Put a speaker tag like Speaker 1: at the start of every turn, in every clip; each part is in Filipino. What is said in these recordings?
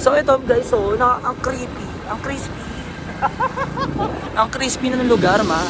Speaker 1: So ito guys, so ang creepy, ang crispy. Ang crispy na ng lugar, ma.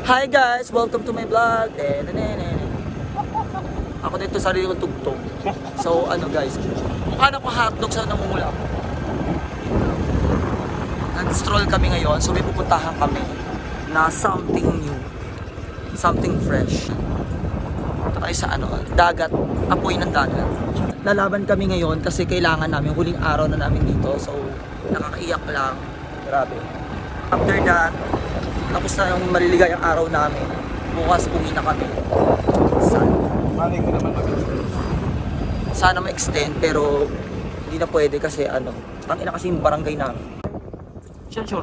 Speaker 1: Hi guys, welcome to my vlog. Ako dito sarili kong tugtog. So ano guys, mukha na ko hotdog sa namumula. Nag-stroll kami ngayon, so may pupuntahan kami na something new, something fresh. Ito tayo sa ano, dagat, apoy ng dagat. Lalaban kami ngayon kasi kailangan namin, huling araw na namin dito, so nakakaiyak lang. Grabe. After that, tapos na yung maliligayang araw namin. Bukas uwi na kami.
Speaker 2: Malay ko naman mag-extend.
Speaker 1: Sana ma-extend pero hindi na pwede kasi ano, tangina kasi yung barangay namin. Sure.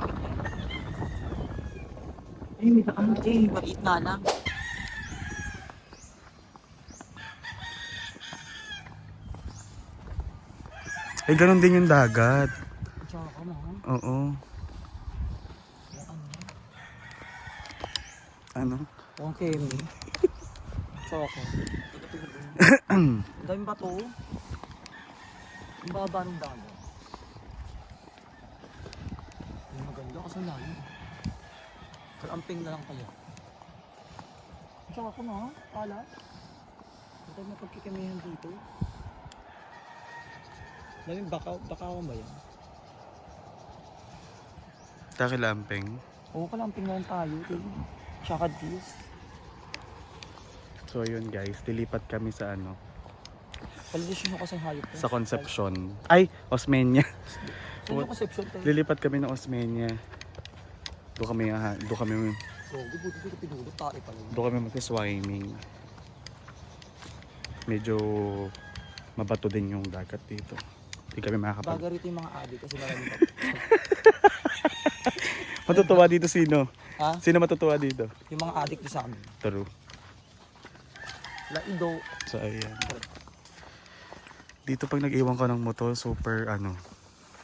Speaker 1: Ay, may daan eh, maliit na lang.
Speaker 2: Eh, ganun din yung dagat.
Speaker 1: Tsaka ka na, ha?
Speaker 2: Oo. Ano?
Speaker 1: Okay, me. Tsaka ka. Ang daming bato. Ang baba ng dagat. Ang maganda kasi lalim. Kalamping na lang kaya. Tsaka ka na, ha? Pala. Ito na pagkikamihan dito. Daming bakawan ba yan?
Speaker 2: Takilamping.
Speaker 1: Oo, kalamping na lang tayo. Tsaka this.
Speaker 2: So yun guys, dilipat kami sa ano,
Speaker 1: Palidisyon mo kasing hayop ko.
Speaker 2: sa Concepcion. Ay, Osmeña.
Speaker 1: Saan yung conception tayo?
Speaker 2: Lilipat kami ng Osmeña. Doon kami
Speaker 1: So, buti dito pinulot tayo pala.
Speaker 2: doon kami mag-swimming. Medyo mabato din yung dagat dito. Hindi kami makakapag...
Speaker 1: Baga rito yung mga adik kasi maraming bato.
Speaker 2: Matutuwa dito sino?
Speaker 1: Ha?
Speaker 2: Sino matutuwa dito?
Speaker 1: Yung mga adik din sa amin.
Speaker 2: True.
Speaker 1: Laido.
Speaker 2: So ayan. Dito pag nag-iwan ka ng motor, super ano.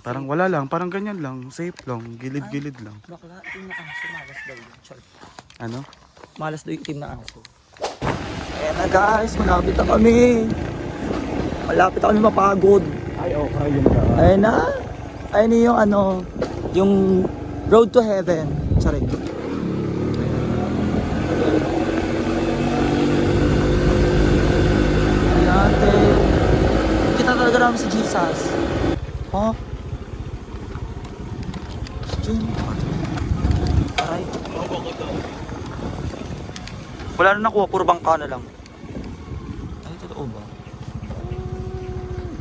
Speaker 2: Parang wala lang, parang ganyan lang. Safe lang, gilid-gilid lang.
Speaker 1: Bakla, itim na aso. Malas daw yun. Char.
Speaker 2: Ano?
Speaker 1: Malas daw yung itim na aso. Ayan na guys, malapit na kami. Malapit na kami mapagod.
Speaker 2: Ay, okay yun na.
Speaker 1: Ayan na. Ayan na yung ano, yung road to heaven. Sorry. Natin. Kita talaga namin si Jesus. Oh. Si Jim. Aray. Wala na nakuha, puro bangka na lang. Ay, totoo ba?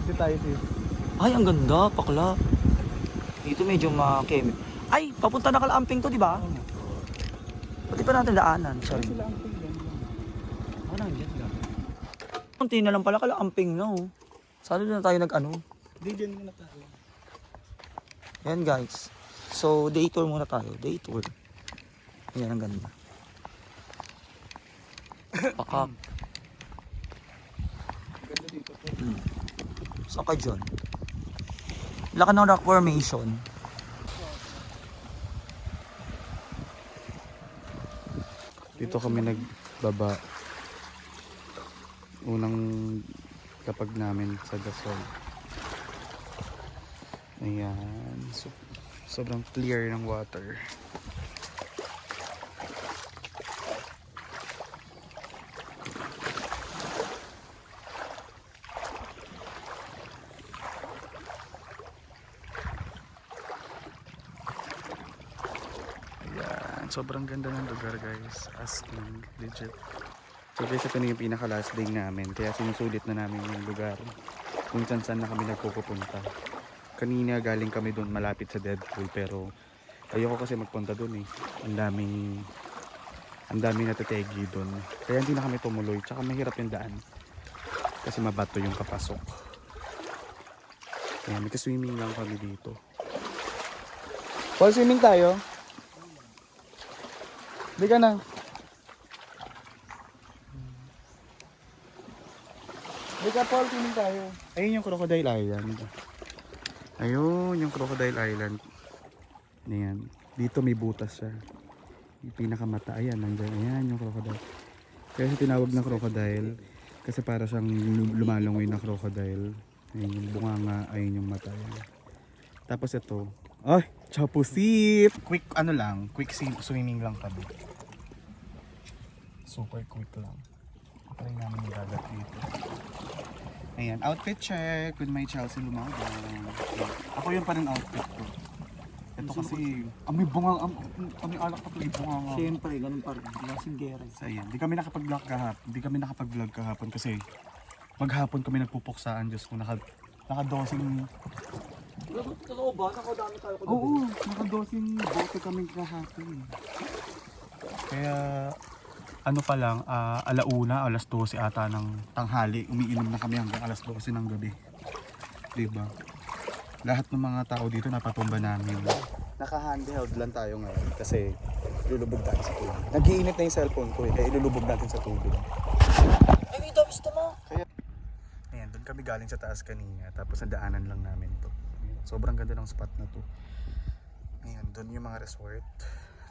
Speaker 2: Dito tayo sis.
Speaker 1: Ay, ang ganda, pakla. Dito medyo makemit. Ay, papunta na Kalamping to, di ba? Pati pa natin daanan. Sorry. Ah, nandiyan lang. Kunti na lang pala Kalamping na, oh. Saan na tayo nag-ano?
Speaker 2: Hindi dyan muna tayo.
Speaker 1: Yan guys. So, day tour muna tayo. Day tour. Yan, ang ganda. Pakak.
Speaker 2: Ganda dito.
Speaker 1: Saan ka dyan? Laka ng rock formation.
Speaker 2: Dito kami nagbaba. Unang kapag namin sa Gasol. Ayan. So, sobrang clear ng water. Sobrang ganda ng lugar guys, as in legit. So guys, ito na yung pinaka last day namin, kaya sinusulit na namin yung lugar kung saan na kami nagpupunta. Kanina galing kami doon malapit sa Deadpool, pero ayoko kasi magpunta doon eh. Ang daming natategi doon, kaya hindi na kami tumuloy. Tsaka mahirap yung daan kasi mabato yung kapasok. Kaya may swimming lang kami dito. Paul, swimming tayo? Hindi ka na. Hindi ka, Paul, swimming tayo. Ayun yung Crocodile Island. Ayun, yung Crocodile Island. Ayan. Dito may butas siya. Yung pinakamata. Ayan, nandyan. Ayan yung crocodile. Kaya siya tinawag na crocodile. Kasi para siyang lumalangoy na crocodile. Ayun yung bunganga. Ayun yung mata. Ayan. Tapos ito. Ay! Chapusip! Quick ano lang. Quick swimming lang kami. Super quick lang. Try namin yung dagat dito. Ayan. Outfit check with my Chelsea Lumagang. Ako yun pa rin outfit ko. Ito kasi, may bunga, may alak pa tuloy bunga.
Speaker 1: Siyempre, ganun pa rin. Lasing gera.
Speaker 2: So ayan, di kami nakapag-vlog kahapon kasi maghapon kami nagpupuksaan, Diyos ko, nakadosing.
Speaker 1: Totoo ba? Nakadami tayo ko.
Speaker 2: Oo, nakadosing bote kami kahapon. Kaya, ano pa lang, alauna, alas 12 ata ng tanghali, umiinom na kami hanggang alas 12 ng gabi. Diba? Lahat ng mga tao dito napatumba namin. Naka-handheld lang tayo ngayon kasi ilulubog tayo sa tubig. Nag-iinit na yung cellphone ko kaya ilulubog natin sa tubig.
Speaker 1: Ay, may dami mo.
Speaker 2: Kaya, ayan, doon kami galing sa taas kanina tapos nadaanan lang namin to. Ayan, sobrang ganda ng spot na to. Ayan, doon yung mga resort.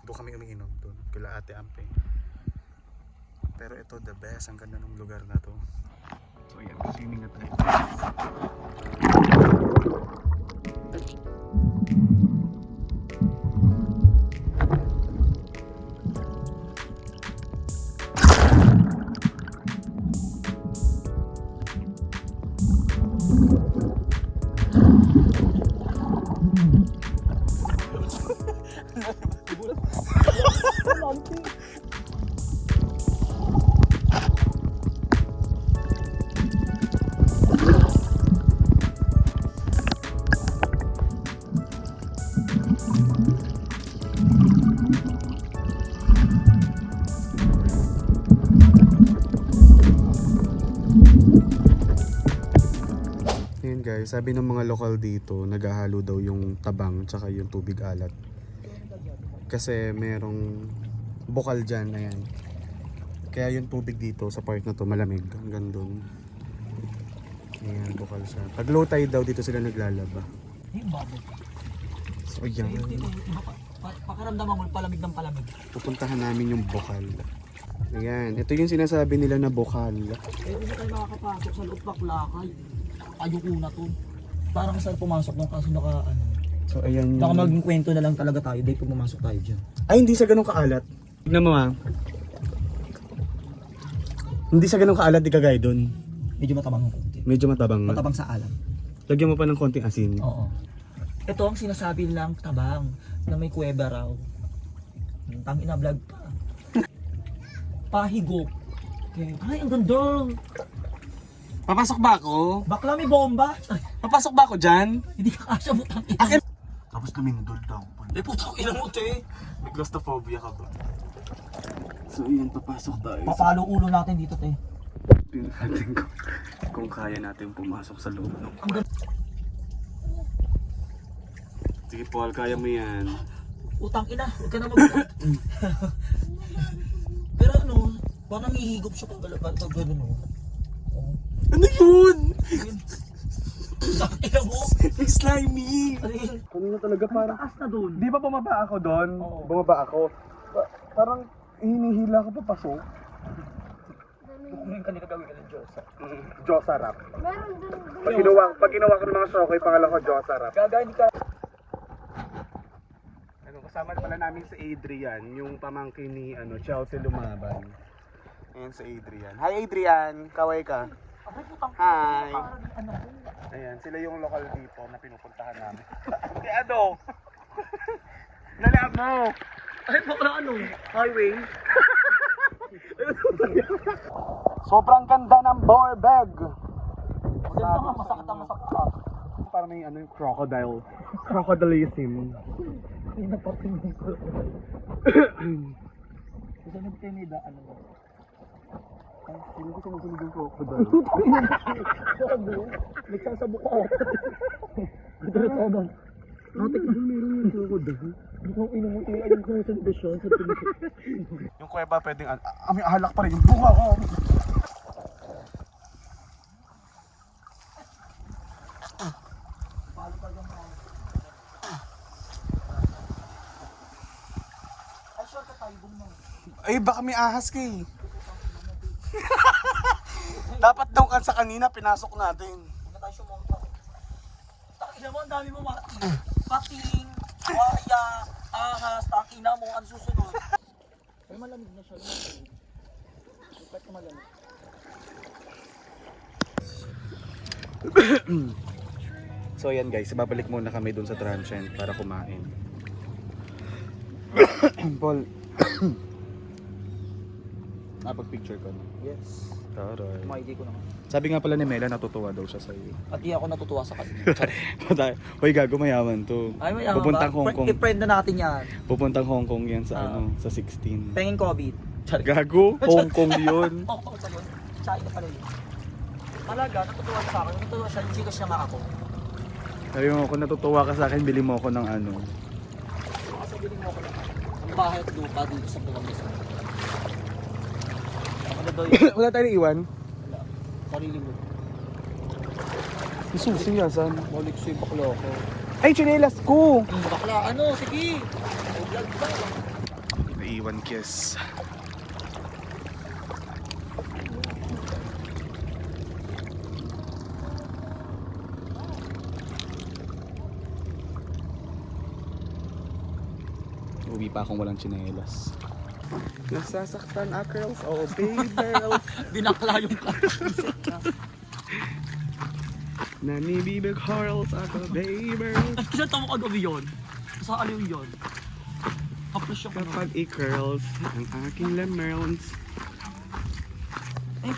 Speaker 2: Doon kami umiinom doon, kila Ate Ampe. Pero ito the best, ang ganda ng lugar na to. So ayan, swimming na tayo. Ayan guys, sabi ng mga lokal dito, naghahalo daw yung tabang tsaka yung tubig alat. Kasi merong bukal dyan, ayan. Kaya yung tubig dito sa part na to malamig, hanggang dun. Ayan, bukal siya. Pag low tide daw dito sila naglalaba.
Speaker 1: Yung bubble.
Speaker 2: So ayan,
Speaker 1: Pakaramdaman mo palamig ng palamig.
Speaker 2: pupuntahan namin yung bukal. Ayan, ito yung sinasabi nila na bukal.
Speaker 1: Eh, hindi tayo makakapasok sa loob Baklakay. Ayoko na to. Parang saan pumasok nung kaso
Speaker 2: So ayan
Speaker 1: baka maging kwento na lang talaga tayo dahil pag pumasok tayo dyan.
Speaker 2: Ay, hindi sa ganun kaalat. Tignan mo ha. Hindi sa ganun kaalat, di kagaya dun.
Speaker 1: Medyo matabang ng konti.
Speaker 2: Medyo matabang.
Speaker 1: Matabang sa alam.
Speaker 2: Lagyan mo pa ng konting asin.
Speaker 1: Oo. Ito ang sinasabi lang tabang na may kuweba raw. Tangina vlog pa. Pahigop. Okay. Ay, ang ganda.
Speaker 2: Papasok ba ako?
Speaker 1: Bakla may bomba. Ay,
Speaker 2: Papasok ba ako dyan?
Speaker 1: hindi ka kasya mo tangina.
Speaker 2: Tapos lumindol daw.
Speaker 1: Eh, putang ina mo, te.
Speaker 2: May claustrophobia ka ba? So yun, papasok tayo.
Speaker 1: Papalo ulo natin dito, te.
Speaker 2: Tingnan natin kung kaya natin pumasok sa loob. No?
Speaker 1: Ang ganda.
Speaker 2: Sige Paul, kaya mo yan.
Speaker 1: Utang ina, huwag ka na mag Pero ano, parang hihigop siya pag gano'n, no? Oh.
Speaker 2: Ano yun?
Speaker 1: Utang ina mo.
Speaker 2: Slimy!
Speaker 1: Ano yun?
Speaker 2: Kanina talaga parang...
Speaker 1: Taas na dun.
Speaker 2: Di ba bumaba ako doon?
Speaker 1: Oo.
Speaker 2: Bumaba ako. Parang hinihila ko papasok.
Speaker 1: Kukunin ka nila gawin ka ng Diyos.
Speaker 2: Diyosa rap. Pag ginawa ko ng mga shokoy, pangalan ko Diyosa rap.
Speaker 1: Gagawin ka.
Speaker 2: Ano, kasama pala namin si Adrian, yung pamangkin ni Chelsea Lumaban. Ayan si Adrian. Hi Adrian, kaway ka.
Speaker 1: Ay, putang
Speaker 2: Hi.
Speaker 1: ano ko.
Speaker 2: Ayan, sila yung local dito na pinupuntahan namin. Si ano? Nalab mo!
Speaker 1: Ay, bakla ano? Highway.
Speaker 2: Sobrang ganda ng Borbeg!
Speaker 1: Maganda nga, masakit ang masakit.
Speaker 2: Parang may yung crocodile. Crocodilism.
Speaker 1: Ay, napatingin ko. Kasi nagtinida, ano ba?
Speaker 2: Hindi ko sumusunod yung crocodile.
Speaker 1: Nagsasabok ako. Gano'n ako ba? Natik na meron yung crocodile. Ikaw inamutin ayun ko sa desyon sa pinis.
Speaker 2: Yung kuweba pwedeng, may ahalak pa rin yung bunga ko.
Speaker 1: Ay, shortcut tayo, bumang.
Speaker 2: Ay, baka may ahas ka eh. Dapat daw kan sa kanina, pinasok natin.
Speaker 1: Huwag na tayo sumunta. Takina mo, ang dami mo pating, waya, ahas, takina mo, ang susunod. Ay, malamig na siya. Ba't ka malamig?
Speaker 2: So yan guys, babalik muna kami dun sa transient para kumain. Paul. Napag-picture ko na.
Speaker 1: Yes.
Speaker 2: Taray.
Speaker 1: Maigi ko naman.
Speaker 2: Sabi nga pala ni Mela, natutuwa daw siya sa'yo.
Speaker 1: At di ako natutuwa sa kanya.
Speaker 2: Hoy, gago, mayaman to.
Speaker 1: Ay, may yaman
Speaker 2: Pupuntang
Speaker 1: ba?
Speaker 2: Hong Kong.
Speaker 1: I-friend na natin yan.
Speaker 2: Pupuntang Hong Kong yan sa sa 16.
Speaker 1: Pengin COVID.
Speaker 2: Gago, Hong Kong yun.
Speaker 1: Hong Kong sa yun. China pala yun. Talaga, natutuwa sa akin. Natutuwa siya. Chika siya nga ako.
Speaker 2: Sabi mo, kung natutuwa ka sa akin, bili mo ako ng ano.
Speaker 1: Kasi biling mo ako lang. Ang bahay at lupa dito sa buwang gusto. Ako na daw yun.
Speaker 2: Wala tayong iwan.
Speaker 1: Wala. Sarili mo.
Speaker 2: Yung susi nga, saan?
Speaker 1: Balik siya yung bakla ako.
Speaker 2: Ay, chinelas ko!
Speaker 1: Bakla, ano? Sige. Vlog ba?
Speaker 2: Naiwan kiss. Uwi pa akong walang chinelas. Nasasaktan a girls, oh baby girls.
Speaker 1: Binakla yung
Speaker 2: Nani baby girls, ako baby.
Speaker 1: At kinanta mo kagabi yun. Sa aliw yun. Haplos yung
Speaker 2: Kapag i-curls ang aking lemons.
Speaker 1: Eh,